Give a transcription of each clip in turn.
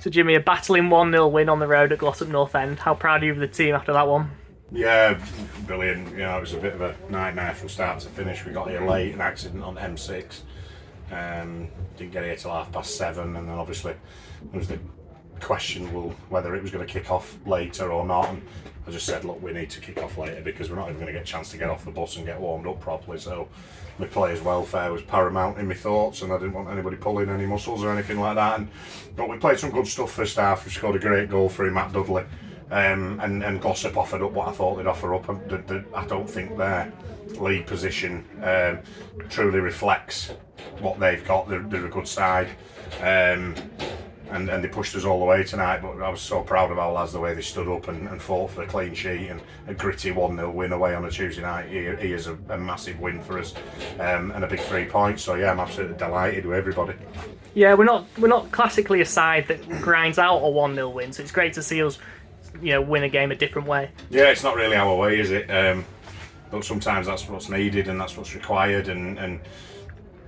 So Jimmy, a battling 1-0 win on the road at Glossop North End. How proud are you of the team after that one? Yeah, brilliant. It was a bit of a nightmare from start to finish. We got here late, an accident on M6. Didn't get here till 7:30, and then obviously there was the question whether it was going to kick off later or not. And I just said, look, we need to kick off later because we're not even going to get a chance to get off the bus and get warmed up properly. So my players' welfare was paramount in my thoughts, and I didn't want anybody pulling any muscles or anything like that. But we played some good stuff first half. We scored a great goal for him, Matt Dudley. And Glossop offered up what I thought they'd offer up. I don't think their league position truly reflects what they've got. They're a good side, and they pushed us all the way tonight. But I was so proud of our lads, the way they stood up and fought for the clean sheet and a gritty 1-0 win away on a Tuesday night. He is a massive win for us, and a big 3 points. So yeah, I'm absolutely delighted with everybody. Yeah, we're not classically a side that grinds out a 1-0 win, so it's great to see us win a game a different way. Yeah, it's not really our way, is it? But sometimes that's what's needed and that's what's required, and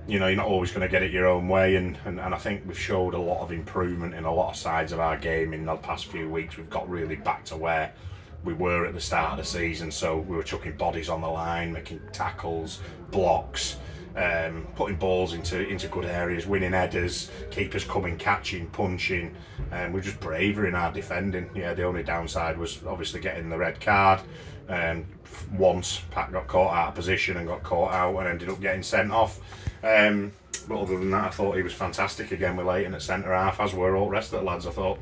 you're not always going to get it your own way, and I think we've showed a lot of improvement in a lot of sides of our game in the past few weeks. We've got really back to where we were at the start of the season, so we were chucking bodies on the line, making tackles, blocks, putting balls into good areas, winning headers, keepers coming, catching, punching, and we're just braver in our defending. Yeah, the only downside was obviously getting the red card. Once Pat got caught out of position and got caught out and ended up getting sent off. But other than that, I thought he was fantastic again with Leighton at centre half, as were all the rest of the lads. I thought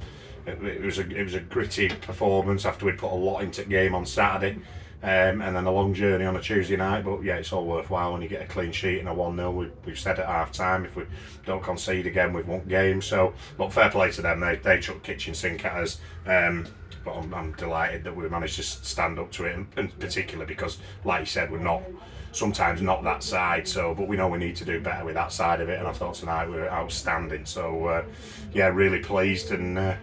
it was a gritty performance after we'd put a lot into the game on Saturday. And then a long journey on a Tuesday night, but yeah, it's all worthwhile when you get a clean sheet and a 1-0. We've said at half time, if we don't concede again, we've won games. So, look, fair play to them. They chucked kitchen sink at us, but I'm delighted that we managed to stand up to it, and particularly because, like you said, we're sometimes not that side. So, but we know we need to do better with that side of it, and I thought tonight we were outstanding. So, yeah, really pleased, and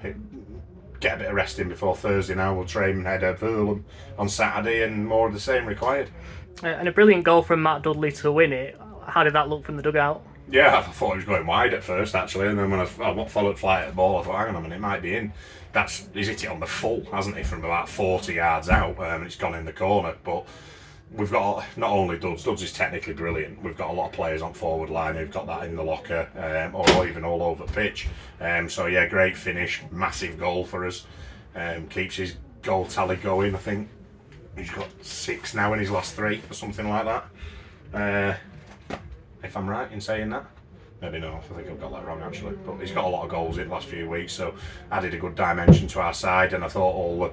get a bit of rest in before Thursday. Now we'll train ahead of Fulham on Saturday, and more of the same required. And a brilliant goal from Matt Dudley to win it. How did that look from the dugout? Yeah, I thought he was going wide at first actually, and then when I followed flight at the ball, I thought, hang on a minute, it might be in. He's hit it on the full, hasn't he, from about 40 yards out, and it's gone in the corner. But we've got not only Dudds is technically brilliant, we've got a lot of players on forward line who've got that in the locker, or even all over the pitch. So yeah, great finish, massive goal for us. Keeps his goal tally going. I think he's got 6 now in his last 3 or something like that. If I'm right in saying that. Maybe no, I think I've got that wrong actually. But he's got a lot of goals in the last few weeks, so added a good dimension to our side. And I thought all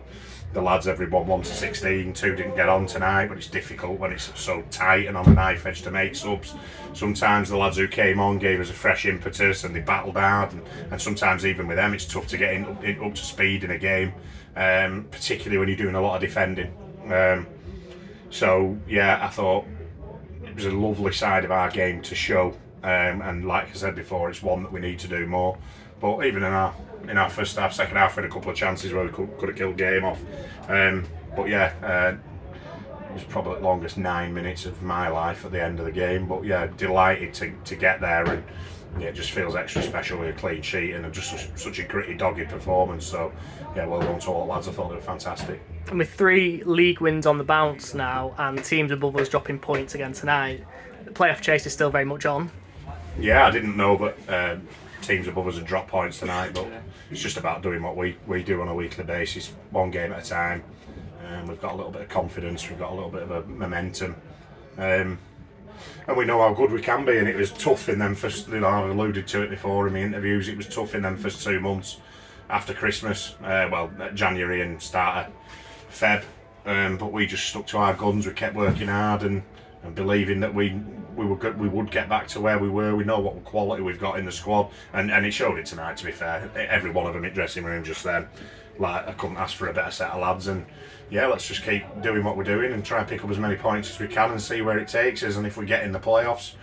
the lads, everyone 1 to 16, 2 didn't get on tonight, but it's difficult when it's so tight and on a knife edge to make subs. Sometimes the lads who came on gave us a fresh impetus and they battled hard, and sometimes even with them it's tough to get up to speed in a game, particularly when you're doing a lot of defending. So yeah, I thought it was a lovely side of our game to show. And like I said before, it's one that we need to do more. But even in our first half, second half, we had a couple of chances where we could have killed game off. But yeah, it was probably the longest 9 minutes of my life at the end of the game. But yeah, delighted to get there, and yeah, it just feels extra special with a clean sheet and just such a gritty, dogged performance. So yeah, well done to all the lads. I thought they were fantastic. And with 3 league wins on the bounce now, and teams above us dropping points again tonight, the playoff chase is still very much on. Yeah, I didn't know that teams above us had dropped points tonight, but it's just about doing what we do on a weekly basis, one game at a time. We've got a little bit of confidence, we've got a little bit of a momentum, and we know how good we can be. And it was tough in them first, I've alluded to it before in my interviews, it was tough in them first 2 months after Christmas, January and start of Feb, but we just stuck to our guns, we kept working hard and believing that we would get back to where we were. We know what quality we've got in the squad, and it showed it tonight, to be fair. Every one of them in dressing room just then, like, I couldn't ask for a better set of lads. And yeah, let's just keep doing what we're doing and try and pick up as many points as we can and see where it takes us. And if we get in the playoffs,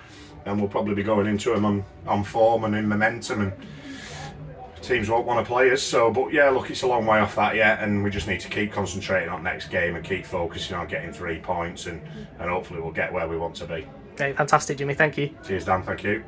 then we'll probably be going into them on form and in momentum, and teams won't want to play us. So, but yeah, look, it's a long way off that yet, and we just need to keep concentrating on next game and keep focusing on getting 3 points, and hopefully we'll get where we want to be. Okay, fantastic, Jimmy. Thank you. Cheers, Dan. Thank you.